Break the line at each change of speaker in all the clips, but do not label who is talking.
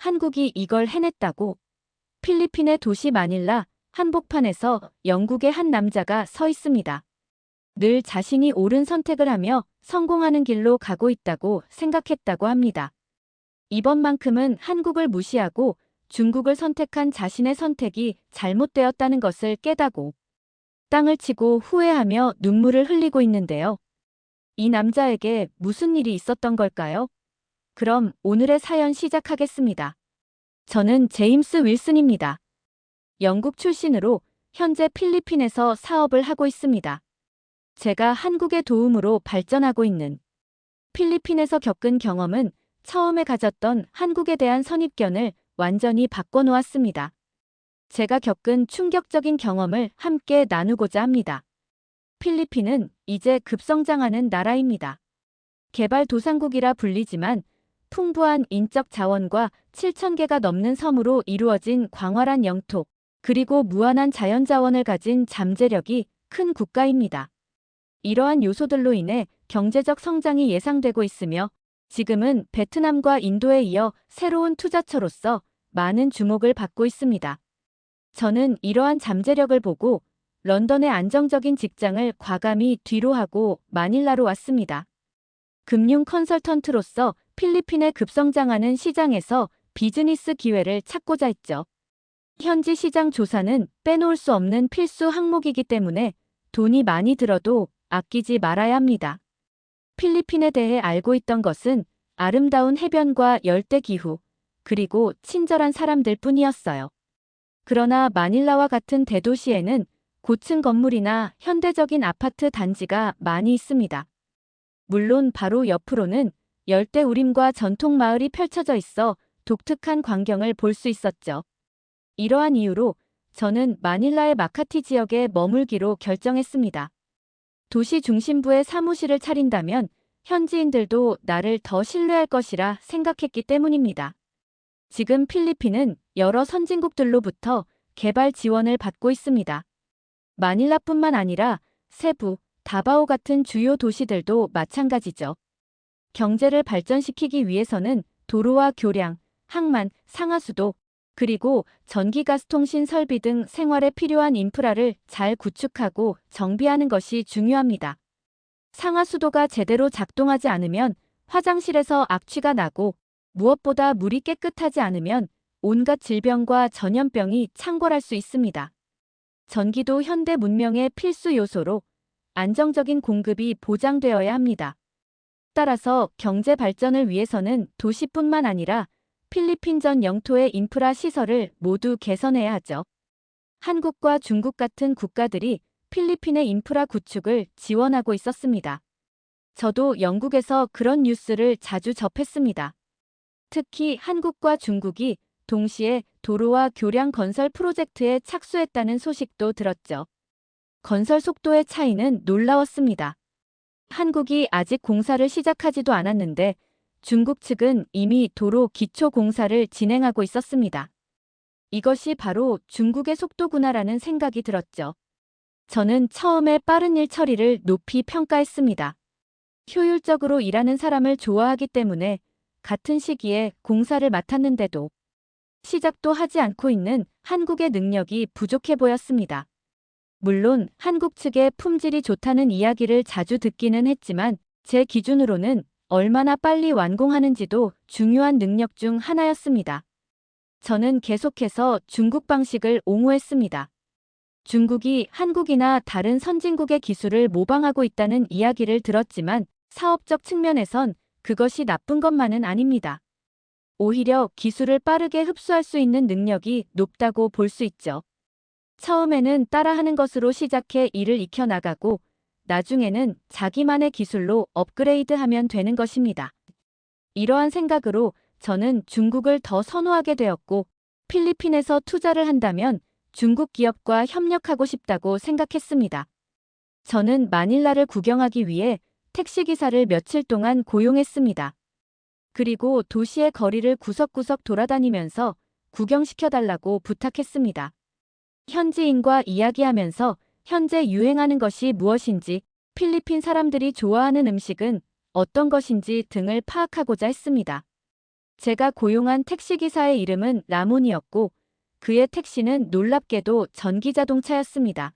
한국이 이걸 해냈다고. 필리핀의 도시 마닐라 한복판에서 영국의 한 남자가 서 있습니다. 늘 자신이 옳은 선택을 하며 성공하는 길로 가고 있다고 생각했다고 합니다. 이번만큼은 한국을 무시하고 중국을 선택한 자신의 선택이 잘못되었다는 것을 깨닫고 땅을 치고 후회하며 눈물을 흘리고 있는데요. 이 남자에게 무슨 일이 있었던 걸까요? 그럼 오늘의 사연 시작하겠습니다. 저는 제임스 윌슨입니다. 영국 출신으로 현재 필리핀에서 사업을 하고 있습니다. 제가 한국의 도움으로 발전하고 있는 필리핀에서 겪은 경험은 처음에 가졌던 한국에 대한 선입견을 완전히 바꿔놓았습니다. 제가 겪은 충격적인 경험을 함께 나누고자 합니다. 필리핀은 이제 급성장하는 나라입니다. 개발도상국이라 불리지만 풍부한 인적 자원과 7,000개가 넘는 섬으로 이루어진 광활한 영토, 그리고 무한한 자연자원을 가진 잠재력이 큰 국가입니다. 이러한 요소들로 인해 경제적 성장이 예상되고 있으며 지금은 베트남과 인도에 이어 새로운 투자처로서 많은 주목을 받고 있습니다. 저는 이러한 잠재력을 보고 런던의 안정적인 직장을 과감히 뒤로하고 마닐라로 왔습니다. 금융 컨설턴트로서 필리핀의 급성장하는 시장에서 비즈니스 기회를 찾고자 했죠. 현지 시장 조사는 빼놓을 수 없는 필수 항목이기 때문에 돈이 많이 들어도 아끼지 말아야 합니다. 필리핀에 대해 알고 있던 것은 아름다운 해변과 열대 기후, 그리고 친절한 사람들 뿐이었어요. 그러나 마닐라와 같은 대도시에는 고층 건물이나 현대적인 아파트 단지가 많이 있습니다. 물론 바로 옆으로는 열대 우림과 전통 마을이 펼쳐져 있어 독특한 광경을 볼 수 있었죠. 이러한 이유로 저는 마닐라의 마카티 지역에 머물기로 결정했습니다. 도시 중심부에 사무실을 차린다면 현지인들도 나를 더 신뢰할 것이라 생각했기 때문입니다. 지금 필리핀은 여러 선진국들로부터 개발 지원을 받고 있습니다. 마닐라뿐만 아니라 세부, 다바오 같은 주요 도시들도 마찬가지죠. 경제를 발전시키기 위해서는 도로와 교량, 항만, 상하수도, 그리고 전기가스통신 설비 등 생활에 필요한 인프라를 잘 구축하고 정비하는 것이 중요합니다. 상하수도가 제대로 작동하지 않으면 화장실에서 악취가 나고 무엇보다 물이 깨끗하지 않으면 온갖 질병과 전염병이 창궐할 수 있습니다. 전기도 현대 문명의 필수 요소로 안정적인 공급이 보장되어야 합니다. 따라서 경제 발전을 위해서는 도시뿐만 아니라 필리핀 전 영토의 인프라 시설을 모두 개선해야 하죠. 한국과 중국 같은 국가들이 필리핀의 인프라 구축을 지원하고 있었습니다. 저도 영국에서 그런 뉴스를 자주 접했습니다. 특히 한국과 중국이 동시에 도로와 교량 건설 프로젝트에 착수했다는 소식도 들었죠. 건설 속도의 차이는 놀라웠습니다. 한국이 아직 공사를 시작하지도 않았는데 중국 측은 이미 도로 기초 공사를 진행하고 있었습니다. 이것이 바로 중국의 속도구나라는 생각이 들었죠. 저는 처음에 빠른 일 처리를 높이 평가했습니다. 효율적으로 일하는 사람을 좋아하기 때문에 같은 시기에 공사를 맡았는데도 시작도 하지 않고 있는 한국의 능력이 부족해 보였습니다. 물론 한국 측의 품질이 좋다는 이야기를 자주 듣기는 했지만 제 기준으로는 얼마나 빨리 완공하는지도 중요한 능력 중 하나였습니다. 저는 계속해서 중국 방식을 옹호했습니다. 중국이 한국이나 다른 선진국의 기술을 모방하고 있다는 이야기를 들었지만 사업적 측면에선 그것이 나쁜 것만은 아닙니다. 오히려 기술을 빠르게 흡수할 수 있는 능력이 높다고 볼 수 있죠. 처음에는 따라하는 것으로 시작해 일을 익혀나가고 나중에는 자기만의 기술로 업그레이드하면 되는 것입니다. 이러한 생각으로 저는 중국을 더 선호하게 되었고 필리핀에서 투자를 한다면 중국 기업과 협력하고 싶다고 생각했습니다. 저는 마닐라를 구경하기 위해 택시기사를 며칠 동안 고용했습니다. 그리고 도시의 거리를 구석구석 돌아다니면서 구경시켜달라고 부탁했습니다. 현지인과 이야기하면서 현재 유행하는 것이 무엇인지, 필리핀 사람들이 좋아하는 음식은 어떤 것인지 등을 파악하고자 했습니다. 제가 고용한 택시기사의 이름은 라몬이었고 그의 택시는 놀랍게도 전기자동차였습니다.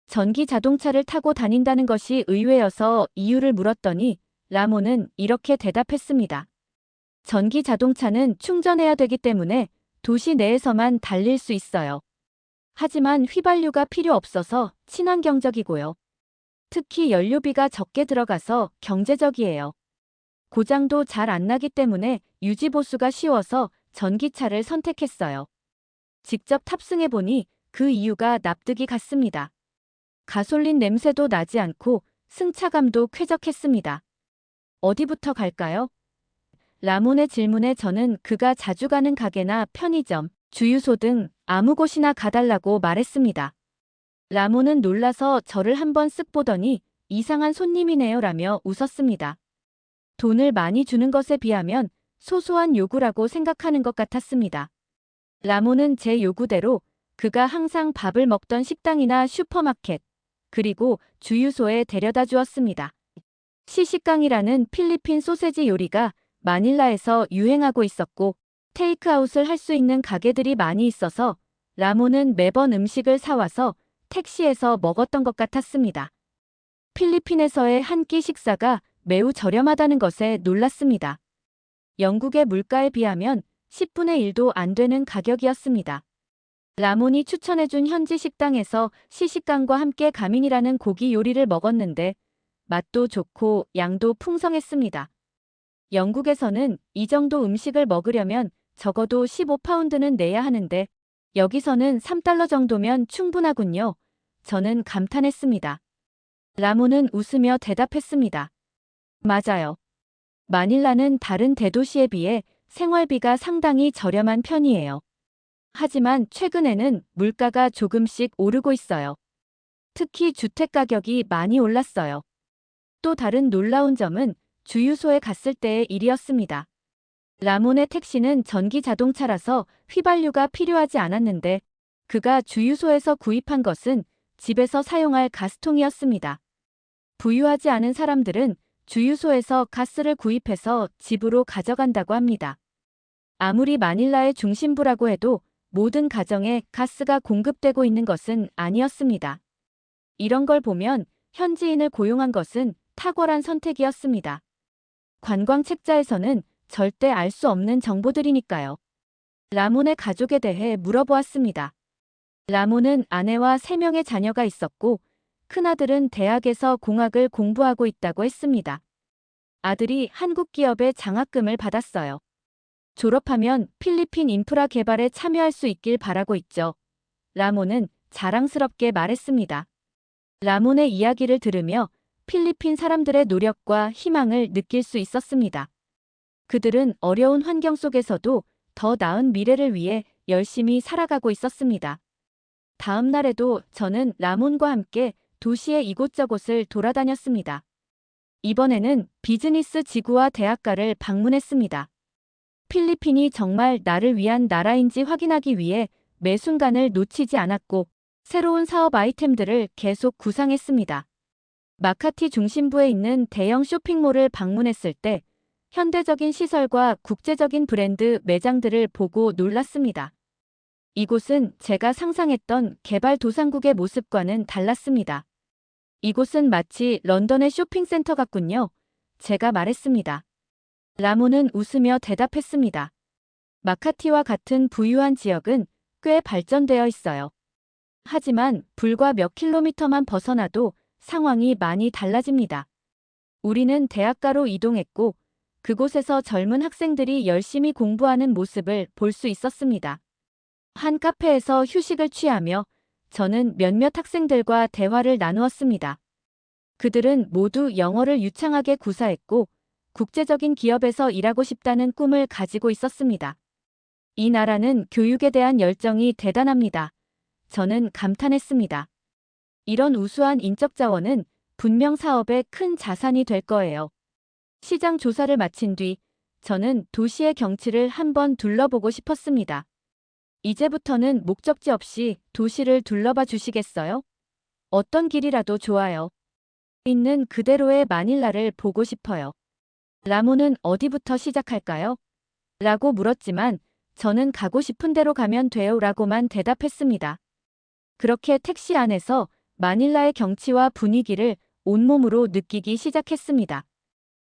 전기자동차를 타고 다닌다는 것이 의외여서 이유를 물었더니 라몬은 이렇게 대답했습니다. 전기자동차는 충전해야 되기 때문에 도시 내에서만 달릴 수 있어요. 하지만 휘발유가 필요 없어서 친환경적이고요. 특히 연료비가 적게 들어가서 경제적이에요. 고장도 잘 안 나기 때문에 유지보수가 쉬워서 전기차를 선택했어요. 직접 탑승해보니 그 이유가 납득이 갔습니다. 가솔린 냄새도 나지 않고 승차감도 쾌적했습니다. 어디부터 갈까요? 라몬의 질문에 저는 그가 자주 가는 가게나 편의점, 주유소 등 아무 곳이나 가달라고 말했습니다. 라몬은 놀라서 저를 한번 쓱 보더니 이상한 손님이네요 라며 웃었습니다. 돈을 많이 주는 것에 비하면 소소한 요구라고 생각하는 것 같았습니다. 라몬은 제 요구대로 그가 항상 밥을 먹던 식당이나 슈퍼마켓, 그리고 주유소에 데려다 주었습니다. 시시깡이라는 필리핀 소세지 요리가 마닐라에서 유행하고 있었고 테이크아웃을 할 수 있는 가게들이 많이 있어서 라몬은 매번 음식을 사와서 택시에서 먹었던 것 같았습니다. 필리핀에서의 한 끼 식사가 매우 저렴하다는 것에 놀랐습니다. 영국의 물가에 비하면 10분의 1도 안 되는 가격이었습니다. 라몬이 추천해준 현지 식당에서 시식강과 함께 가민이라는 고기 요리를 먹었는데 맛도 좋고 양도 풍성했습니다. 영국에서는 이 정도 음식을 먹으려면 적어도 15파운드는 내야 하는데 여기서는 3달러 정도면 충분하군요. 저는 감탄했습니다. 라몬은 웃으며 대답했습니다. 맞아요. 마닐라는 다른 대도시에 비해 생활비가 상당히 저렴한 편이에요. 하지만 최근에는 물가가 조금씩 오르고 있어요. 특히 주택 가격이 많이 올랐어요. 또 다른 놀라운 점은 주유소에 갔을 때의 일이었습니다. 라몬의 택시는 전기 자동차라서 휘발유가 필요하지 않았는데 그가 주유소에서 구입한 것은 집에서 사용할 가스통이었습니다. 부유하지 않은 사람들은 주유소에서 가스를 구입해서 집으로 가져간다고 합니다. 아무리 마닐라의 중심부라고 해도 모든 가정에 가스가 공급되고 있는 것은 아니었습니다. 이런 걸 보면 현지인을 고용한 것은 탁월한 선택이었습니다. 관광 책자에서는 절대 알 수 없는 정보들이니까요. 라몬의 가족에 대해 물어보았습니다. 라몬은 아내와 3명의 자녀가 있었고 큰아들은 대학에서 공학을 공부하고 있다고 했습니다. 아들이 한국 기업의 장학금을 받았어요. 졸업하면 필리핀 인프라 개발에 참여할 수 있길 바라고 있죠. 라몬은 자랑스럽게 말했습니다. 라몬의 이야기를 들으며 필리핀 사람들의 노력과 희망을 느낄 수 있었습니다. 그들은 어려운 환경 속에서도 더 나은 미래를 위해 열심히 살아가고 있었습니다. 다음 날에도 저는 라몬과 함께 도시의 이곳저곳을 돌아다녔습니다. 이번에는 비즈니스 지구와 대학가를 방문했습니다. 필리핀이 정말 나를 위한 나라인지 확인하기 위해 매 순간을 놓치지 않았고 새로운 사업 아이템들을 계속 구상했습니다. 마카티 중심부에 있는 대형 쇼핑몰을 방문했을 때 현대적인 시설과 국제적인 브랜드 매장들을 보고 놀랐습니다. 이곳은 제가 상상했던 개발도상국의 모습과는 달랐습니다. 이곳은 마치 런던의 쇼핑센터 같군요. 제가 말했습니다. 라몬은 웃으며 대답했습니다. 마카티와 같은 부유한 지역은 꽤 발전되어 있어요. 하지만 불과 몇 킬로미터만 벗어나도 상황이 많이 달라집니다. 우리는 대학가로 이동했고 그곳에서 젊은 학생들이 열심히 공부하는 모습을 볼 수 있었습니다. 한 카페에서 휴식을 취하며 저는 몇몇 학생들과 대화를 나누었습니다. 그들은 모두 영어를 유창하게 구사했고 국제적인 기업에서 일하고 싶다는 꿈을 가지고 있었습니다. 이 나라는 교육에 대한 열정이 대단합니다. 저는 감탄했습니다. 이런 우수한 인적 자원은 분명 사업의 큰 자산이 될 거예요. 시장 조사를 마친 뒤 저는 도시의 경치를 한번 둘러보고 싶었습니다. 이제부터는 목적지 없이 도시를 둘러봐 주시겠어요? 어떤 길이라도 좋아요. 있는 그대로의 마닐라를 보고 싶어요. 라몬은 어디부터 시작할까요? 라고 물었지만 저는 가고 싶은 대로 가면 돼요 라고만 대답했습니다. 그렇게 택시 안에서 마닐라의 경치와 분위기를 온몸으로 느끼기 시작했습니다.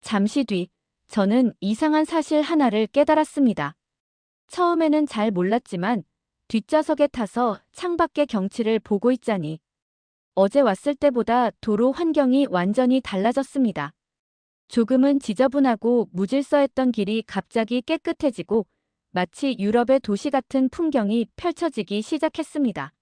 잠시 뒤 저는 이상한 사실 하나를 깨달았습니다. 처음에는 잘 몰랐지만 뒷좌석에 타서 창밖의 경치를 보고 있자니 어제 왔을 때보다 도로 환경이 완전히 달라졌습니다. 조금은 지저분하고 무질서했던 길이 갑자기 깨끗해지고 마치 유럽의 도시 같은 풍경이 펼쳐지기 시작했습니다.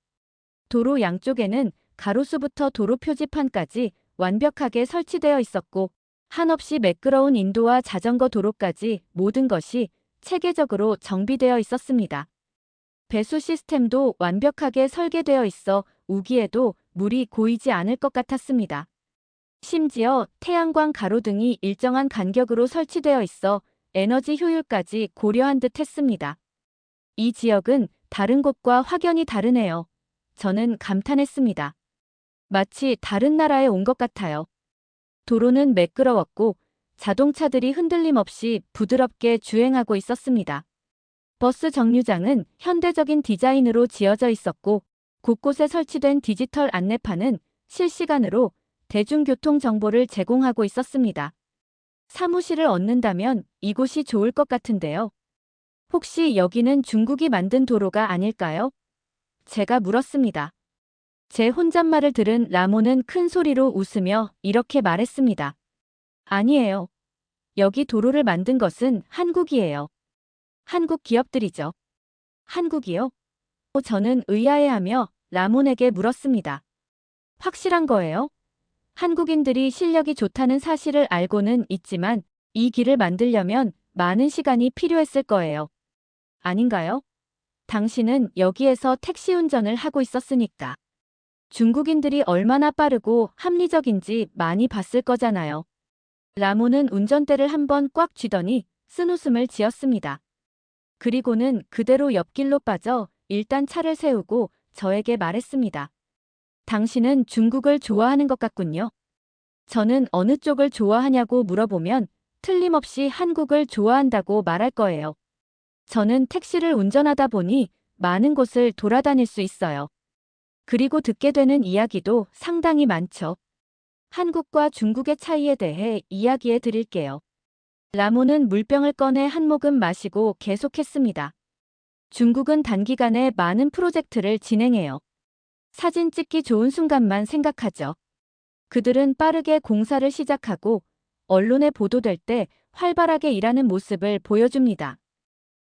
도로 양쪽에는 가로수부터 도로 표지판까지 완벽하게 설치되어 있었고 한없이 매끄러운 인도와 자전거 도로까지 모든 것이 체계적으로 정비되어 있었습니다. 배수 시스템도 완벽하게 설계되어 있어 우기에도 물이 고이지 않을 것 같았습니다. 심지어 태양광 가로등이 일정한 간격으로 설치되어 있어 에너지 효율까지 고려한 듯 했습니다. 이 지역은 다른 곳과 확연히 다르네요. 저는 감탄했습니다. 마치 다른 나라에 온 것 같아요. 도로는 매끄러웠고 자동차들이 흔들림 없이 부드럽게 주행하고 있었습니다. 버스 정류장은 현대적인 디자인으로 지어져 있었고 곳곳에 설치된 디지털 안내판은 실시간으로 대중교통 정보를 제공하고 있었습니다. 사무실을 얻는다면 이곳이 좋을 것 같은데요. 혹시 여기는 중국이 만든 도로가 아닐까요? 제가 물었습니다. 제 혼잣말을 들은 라몬은 큰 소리로 웃으며 이렇게 말했습니다. 아니에요. 여기 도로를 만든 것은 한국이에요. 한국 기업들이죠. 한국이요? 저는 의아해하며 라몬에게 물었습니다. 확실한 거예요? 한국인들이 실력이 좋다는 사실을 알고는 있지만 이 길을 만들려면 많은 시간이 필요했을 거예요. 아닌가요? 당신은 여기에서 택시 운전을 하고 있었으니까. 중국인들이 얼마나 빠르고 합리적인지 많이 봤을 거잖아요. 라몬은 운전대를 한번 꽉 쥐더니 쓴웃음을 지었습니다. 그리고는 그대로 옆길로 빠져 일단 차를 세우고 저에게 말했습니다. 당신은 중국을 좋아하는 것 같군요. 저는 어느 쪽을 좋아하냐고 물어보면 틀림없이 한국을 좋아한다고 말할 거예요. 저는 택시를 운전하다 보니 많은 곳을 돌아다닐 수 있어요. 그리고 듣게 되는 이야기도 상당히 많죠. 한국과 중국의 차이에 대해 이야기해 드릴게요. 라몬은 물병을 꺼내 한 모금 마시고 계속했습니다. 중국은 단기간에 많은 프로젝트를 진행해요. 사진 찍기 좋은 순간만 생각하죠. 그들은 빠르게 공사를 시작하고 언론에 보도될 때 활발하게 일하는 모습을 보여줍니다.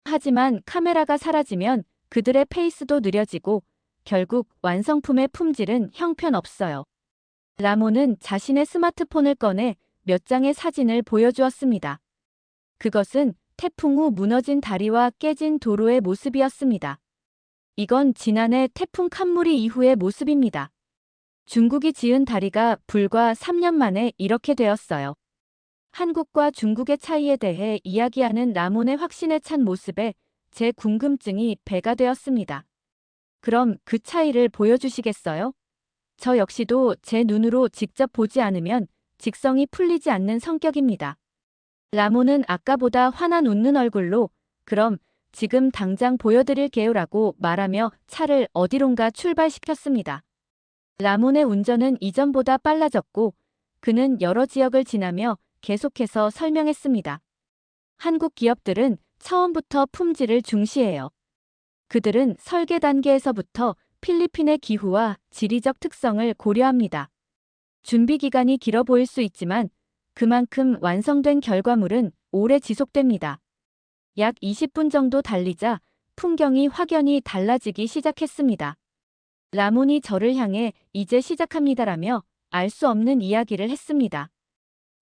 하지만 카메라가 사라지면 그들의 페이스도 느려지고 결국 완성품의 품질은 형편없어요. 라몬은 자신의 스마트폰을 꺼내 몇 장의 사진을 보여주었습니다. 그것은 태풍 후 무너진 다리와 깨진 도로의 모습이었습니다. 이건 지난해 태풍 칸무리 이후의 모습입니다. 중국이 지은 다리가 불과 3년 만에 이렇게 되었어요. 한국과 중국의 차이에 대해 이야기하는 라몬의 확신에 찬 모습에 제 궁금증이 배가 되었습니다. 그럼 그 차이를 보여주시겠어요? 저 역시도 제 눈으로 직접 보지 않으면 직성이 풀리지 않는 성격입니다. 라몬은 아까보다 환한 웃는 얼굴로 그럼 지금 당장 보여드릴게요라고 말하며 차를 어디론가 출발시켰습니다. 라몬의 운전은 이전보다 빨라졌고 그는 여러 지역을 지나며 계속해서 설명했습니다. 한국 기업들은 처음부터 품질을 중시해요. 그들은 설계 단계에서부터 필리핀의 기후와 지리적 특성을 고려합니다. 준비 기간이 길어 보일 수 있지만 그만큼 완성된 결과물은 오래 지속됩니다. 약 20분 정도 달리자 풍경이 확연히 달라지기 시작했습니다. 라몬이 저를 향해 이제 시작합니다라며 알 수 없는 이야기를 했습니다.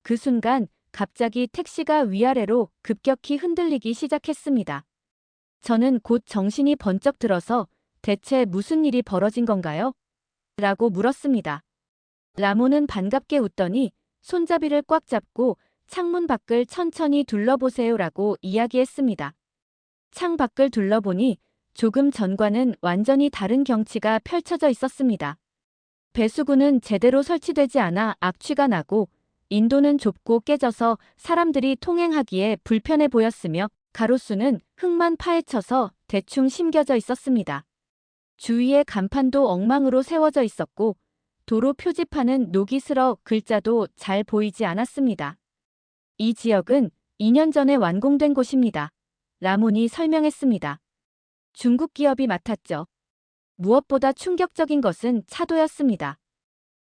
그 순간 갑자기 택시가 위아래로 급격히 흔들리기 시작했습니다. 저는 곧 정신이 번쩍 들어서 대체 무슨 일이 벌어진 건가요? 라고 물었습니다. 라몬은 반갑게 웃더니 손잡이를 꽉 잡고 창문 밖을 천천히 둘러보세요라고 이야기했습니다. 창 밖을 둘러보니 조금 전과는 완전히 다른 경치가 펼쳐져 있었습니다. 배수구는 제대로 설치되지 않아 악취가 나고 인도는 좁고 깨져서 사람들이 통행하기에 불편해 보였으며 가로수는 흙만 파헤쳐서 대충 심겨져 있었습니다. 주위에 간판도 엉망으로 세워져 있었고 도로 표지판은 녹이 슬어 글자도 잘 보이지 않았습니다. 이 지역은 2년 전에 완공된 곳입니다. 라몬이 설명했습니다. 중국 기업이 맡았죠. 무엇보다 충격적인 것은 차도였습니다.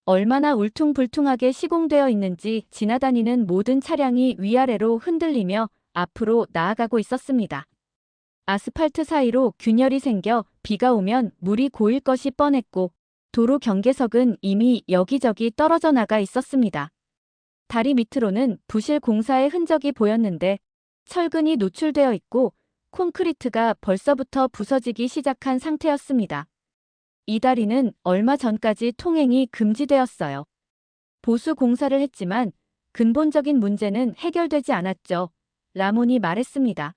얼마나 울퉁불퉁하게 시공되어 있는지 지나다니는 모든 차량이 위아래로 흔들리며 앞으로 나아가고 있었습니다. 아스팔트 사이로 균열이 생겨 비가 오면 물이 고일 것이 뻔했고 도로 경계석은 이미 여기저기 떨어져 나가 있었습니다. 다리 밑으로는 부실 공사의 흔적이 보였는데 철근이 노출되어 있고 콘크리트가 벌써부터 부서지기 시작한 상태였습니다. 이 다리는 얼마 전까지 통행이 금지되었어요. 보수 공사를 했지만 근본적인 문제는 해결되지 않았죠. 라몬이 말했습니다.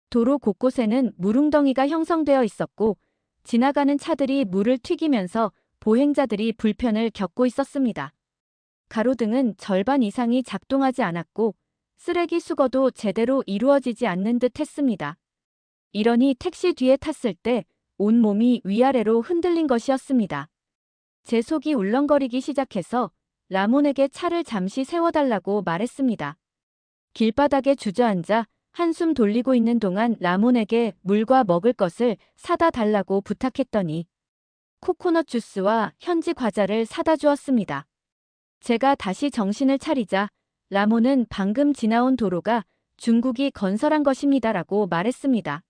도로 곳곳에는 물웅덩이가 형성되어 있었고 지나가는 차들이 물을 튀기면서 보행자들이 불편을 겪고 있었습니다. 가로등은 절반 이상이 작동하지 않았고 쓰레기 수거도 제대로 이루어지지 않는 듯 했습니다. 이러니 택시 뒤에 탔을 때 온몸이 위아래로 흔들린 것이었습니다. 제 속이 울렁거리기 시작해서 라몬에게 차를 잠시 세워달라고 말했습니다. 길바닥에 주저앉아 한숨 돌리고 있는 동안 라몬에게 물과 먹을 것을 사다 달라고 부탁했더니 코코넛 주스와 현지 과자를 사다 주었습니다. 제가 다시 정신을 차리자 라몬은 방금 지나온 도로가 중국이 건설한 것입니다라고 말했습니다.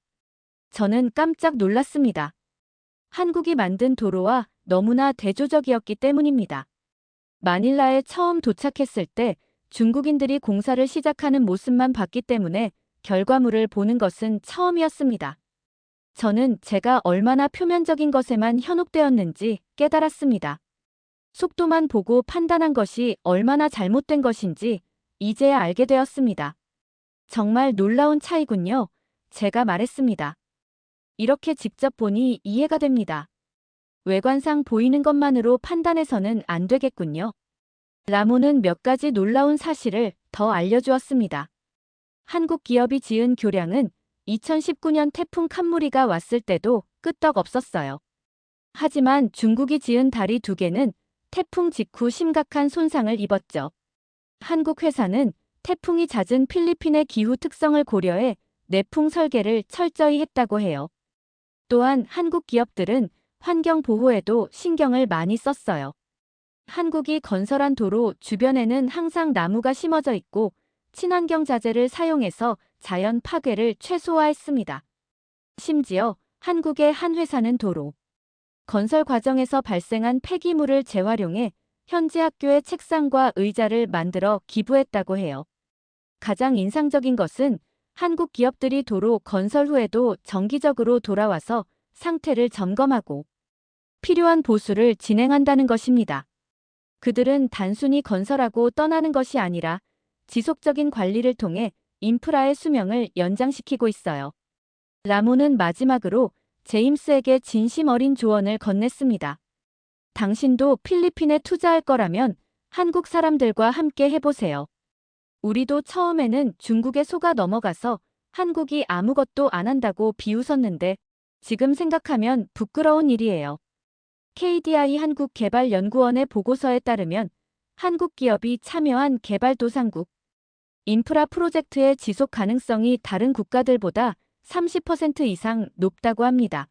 저는 깜짝 놀랐습니다. 한국이 만든 도로와 너무나 대조적이었기 때문입니다. 마닐라에 처음 도착했을 때 중국인들이 공사를 시작하는 모습만 봤기 때문에 결과물을 보는 것은 처음이었습니다. 저는 제가 얼마나 표면적인 것에만 현혹되었는지 깨달았습니다. 속도만 보고 판단한 것이 얼마나 잘못된 것인지 이제야 알게 되었습니다. 정말 놀라운 차이군요. 제가 말했습니다. 이렇게 직접 보니 이해가 됩니다. 외관상 보이는 것만으로 판단해서는 안 되겠군요. 라몬은 몇 가지 놀라운 사실을 더 알려주었습니다. 한국 기업이 지은 교량은 2019년 태풍 칸무리가 왔을 때도 끄떡없었어요. 하지만 중국이 지은 다리 2개는 태풍 직후 심각한 손상을 입었죠. 한국 회사는 태풍이 잦은 필리핀의 기후 특성을 고려해 내풍 설계를 철저히 했다고 해요. 또한 한국 기업들은 환경 보호에도 신경을 많이 썼어요. 한국이 건설한 도로 주변에는 항상 나무가 심어져 있고 친환경 자재를 사용해서 자연 파괴를 최소화했습니다. 심지어 한국의 한 회사는 도로 건설 과정에서 발생한 폐기물을 재활용해 현지 학교의 책상과 의자를 만들어 기부했다고 해요. 가장 인상적인 것은 한국 기업들이 도로 건설 후에도 정기적으로 돌아와서 상태를 점검하고 필요한 보수를 진행한다는 것입니다. 그들은 단순히 건설하고 떠나는 것이 아니라 지속적인 관리를 통해 인프라의 수명을 연장시키고 있어요. 라몬은 마지막으로 제임스에게 진심 어린 조언을 건넸습니다. 당신도 필리핀에 투자할 거라면 한국 사람들과 함께 해보세요. 우리도 처음에는 중국에 속아 넘어가서 한국이 아무것도 안 한다고 비웃었는데 지금 생각하면 부끄러운 일이에요. KDI 한국개발연구원의 보고서에 따르면 한국 기업이 참여한 개발도상국 인프라 프로젝트의 지속 가능성이 다른 국가들보다 30% 이상 높다고 합니다.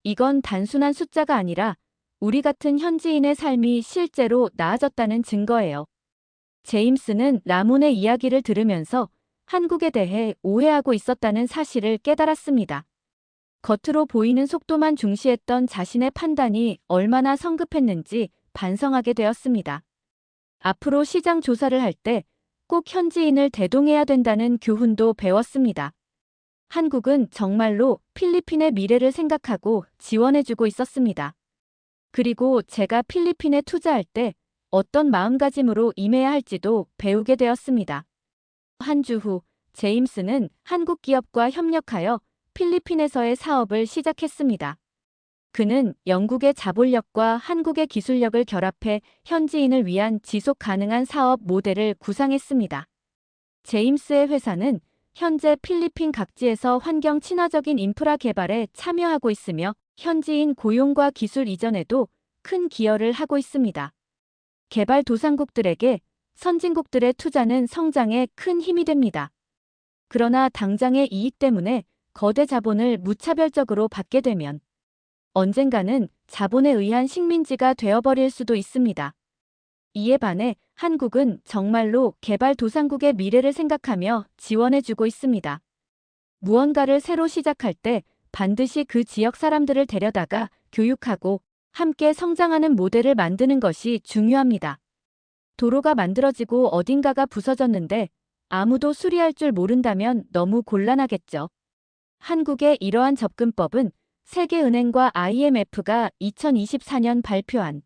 이건 단순한 숫자가 아니라 우리 같은 현지인의 삶이 실제로 나아졌다는 증거예요. 제임스는 라몬의 이야기를 들으면서 한국에 대해 오해하고 있었다는 사실을 깨달았습니다. 겉으로 보이는 속도만 중시했던 자신의 판단이 얼마나 성급했는지 반성하게 되었습니다. 앞으로 시장 조사를 할 때 꼭 현지인을 대동해야 된다는 교훈도 배웠습니다. 한국은 정말로 필리핀의 미래를 생각하고 지원해주고 있었습니다. 그리고 제가 필리핀에 투자할 때 어떤 마음가짐으로 임해야 할지도 배우게 되었습니다. 한 주 후, 제임스는 한국 기업과 협력하여 필리핀에서의 사업을 시작했습니다. 그는 영국의 자본력과 한국의 기술력을 결합해 현지인을 위한 지속 가능한 사업 모델을 구상했습니다. 제임스의 회사는 현재 필리핀 각지에서 환경 친화적인 인프라 개발에 참여하고 있으며 현지인 고용과 기술 이전에도 큰 기여를 하고 있습니다. 개발도상국들에게 선진국들의 투자는 성장에 큰 힘이 됩니다. 그러나 당장의 이익 때문에 거대 자본을 무차별적으로 받게 되면 언젠가는 자본에 의한 식민지가 되어버릴 수도 있습니다. 이에 반해 한국은 정말로 개발도상국의 미래를 생각하며 지원해주고 있습니다. 무언가를 새로 시작할 때 반드시 그 지역 사람들을 데려다가 교육하고 함께 성장하는 모델을 만드는 것이 중요합니다. 도로가 만들어지고 어딘가가 부서졌는데 아무도 수리할 줄 모른다면 너무 곤란하겠죠. 한국의 이러한 접근법은 세계은행과 IMF가 2024년 발표한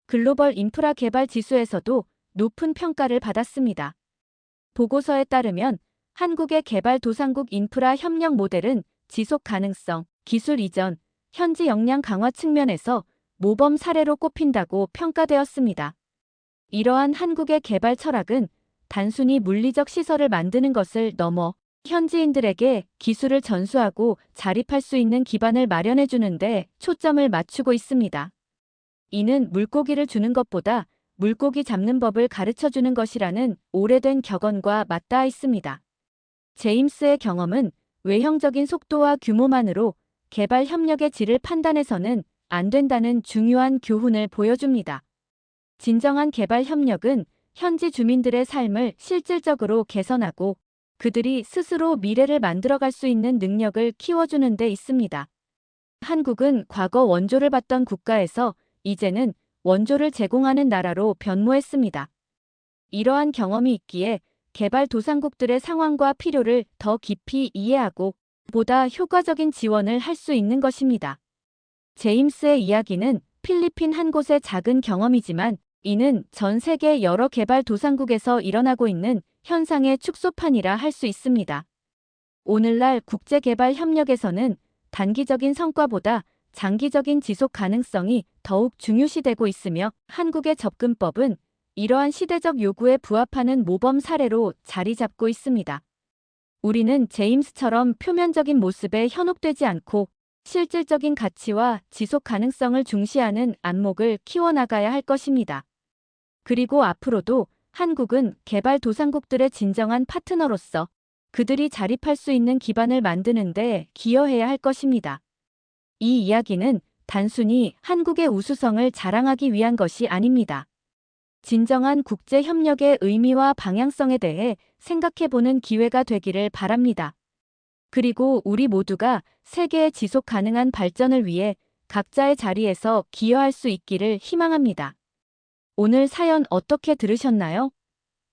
글로벌 인프라 개발 지수에서도 높은 평가를 받았습니다. 보고서에 따르면 한국의 개발도상국 인프라 협력 모델은 지속 가능성, 기술 이전, 현지 역량 강화 측면에서 모범 사례로 꼽힌다고 평가되었습니다. 이러한 한국의 개발 철학은 단순히 물리적 시설을 만드는 것을 넘어 현지인들에게 기술을 전수하고 자립할 수 있는 기반을 마련해 주는데 초점을 맞추고 있습니다. 이는 물고기를 주는 것보다 물고기 잡는 법을 가르쳐 주는 것이라는 오래된 격언과 맞닿아 있습니다. 제임스의 경험은 외형적인 속도와 규모만으로 개발 협력의 질을 판단해서는 안 된다는 중요한 교훈을 보여줍니다. 진정한 개발 협력은 현지 주민들의 삶을 실질적으로 개선하고 그들이 스스로 미래를 만들어갈 수 있는 능력을 키워주는 데 있습니다. 한국은 과거 원조를 받던 국가에서 이제는 원조를 제공하는 나라로 변모했습니다. 이러한 경험이 있기에 개발도상국들의 상황과 필요를 더 깊이 이해하고 보다 효과적인 지원을 할 수 있는 것입니다. 제임스의 이야기는 필리핀 한 곳의 작은 경험이지만 이는 전 세계 여러 개발도상국에서 일어나고 있는 현상의 축소판이라 할 수 있습니다. 오늘날 국제개발협력에서는 단기적인 성과보다 장기적인 지속 가능성이 더욱 중요시되고 있으며 한국의 접근법은 이러한 시대적 요구에 부합하는 모범 사례로 자리 잡고 있습니다. 우리는 제임스처럼 표면적인 모습에 현혹되지 않고 실질적인 가치와 지속 가능성을 중시하는 안목을 키워나가야 할 것입니다. 그리고 앞으로도 한국은 개발도상국들의 진정한 파트너로서 그들이 자립할 수 있는 기반을 만드는 데 기여해야 할 것입니다. 이 이야기는 단순히 한국의 우수성을 자랑하기 위한 것이 아닙니다. 진정한 국제협력의 의미와 방향성에 대해 생각해보는 기회가 되기를 바랍니다. 그리고 우리 모두가 세계의 지속 가능한 발전을 위해 각자의 자리에서 기여할 수 있기를 희망합니다. 오늘 사연 어떻게 들으셨나요?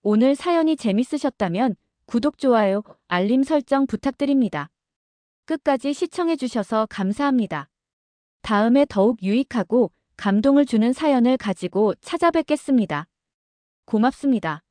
오늘 사연이 재밌으셨다면 구독, 좋아요, 알림 설정 부탁드립니다. 끝까지 시청해주셔서 감사합니다. 다음에 더욱 유익하고 감동을 주는 사연을 가지고 찾아뵙겠습니다. 고맙습니다.